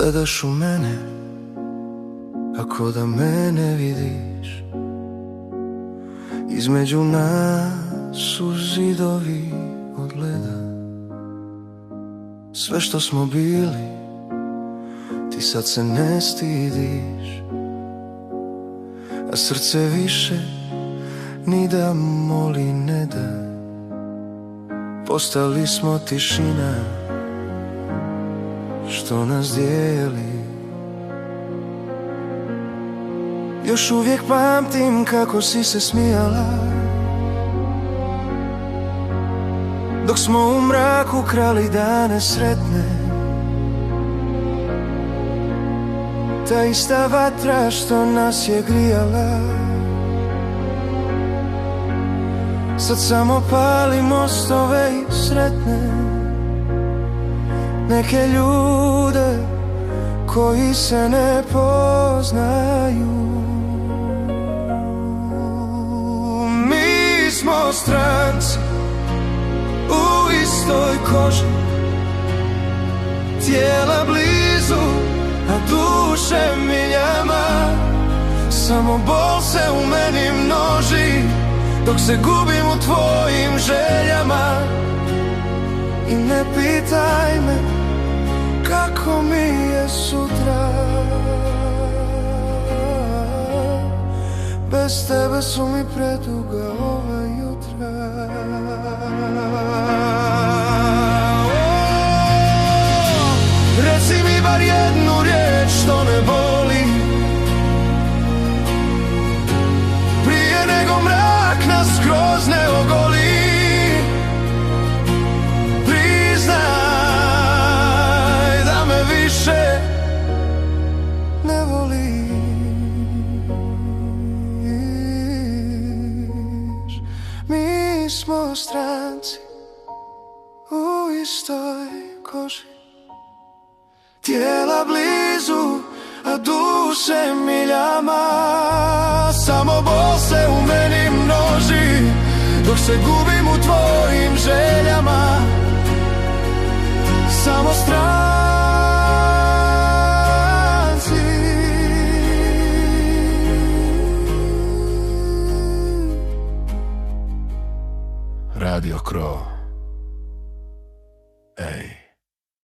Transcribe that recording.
Gledaš u mene, ako da me ne vidiš. Između nas su zidovi od leda. Sve što smo bili, ti sad se ne stidiš. A srce više ni da moli ne da. Postali smo tišina što nas dijeli. Još uvijek pamtim kako si se smijala dok smo u mraku krali dane sretne. Ta ista vatra što nas je grijala sad samo pali mostove i sretne neke ljude koji se ne poznaju. Mi smo stranci u istoj koži, tijela blizu, a duše miljama. Samo bol se u meni množi dok se gubim u tvojim željama. I ne pitaj me kako mi je sutra, bez tebe su mi preduga ova jutra. Reci mi bar jednu riječ što ne boli, prije nego mrak nas skroz ne ogoli. Priznaj da me više ne voliš. Mi smo stranci u istoj koži, tijela blizu, a duše miljama. Samo bol se u meni množi dok se gubim u tvojim željama. Samo strah